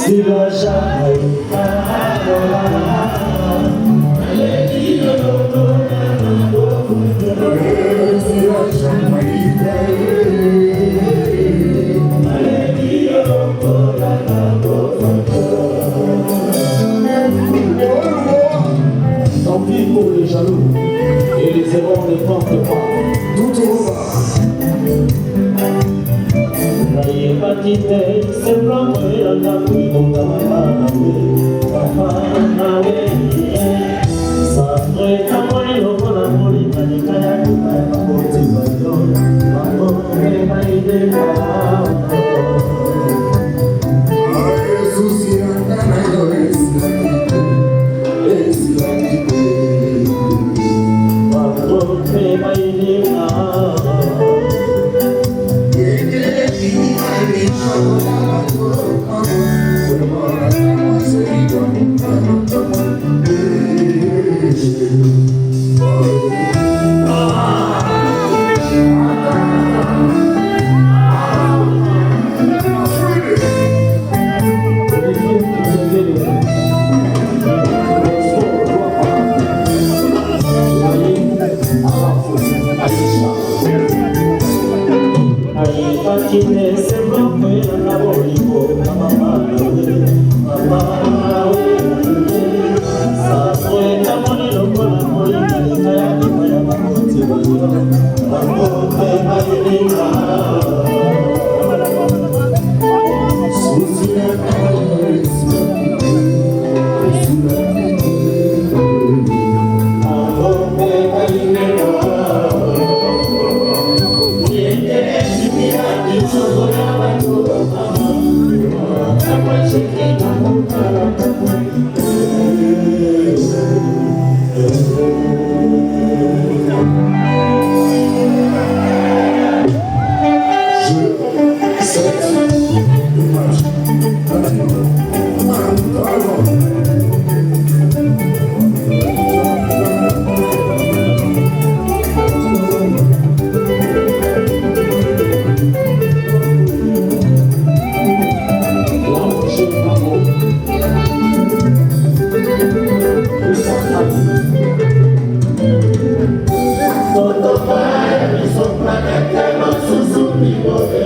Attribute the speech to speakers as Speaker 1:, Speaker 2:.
Speaker 1: Tant pis pour les jaloux et les errants ne portent pas. Tout est Naye patite sembra mwela nawe kongamana nawe kafana nawe safre kamwe lokona moli kanikaya kaya maboti bayo mamone maide
Speaker 2: Sopra che te non sussurri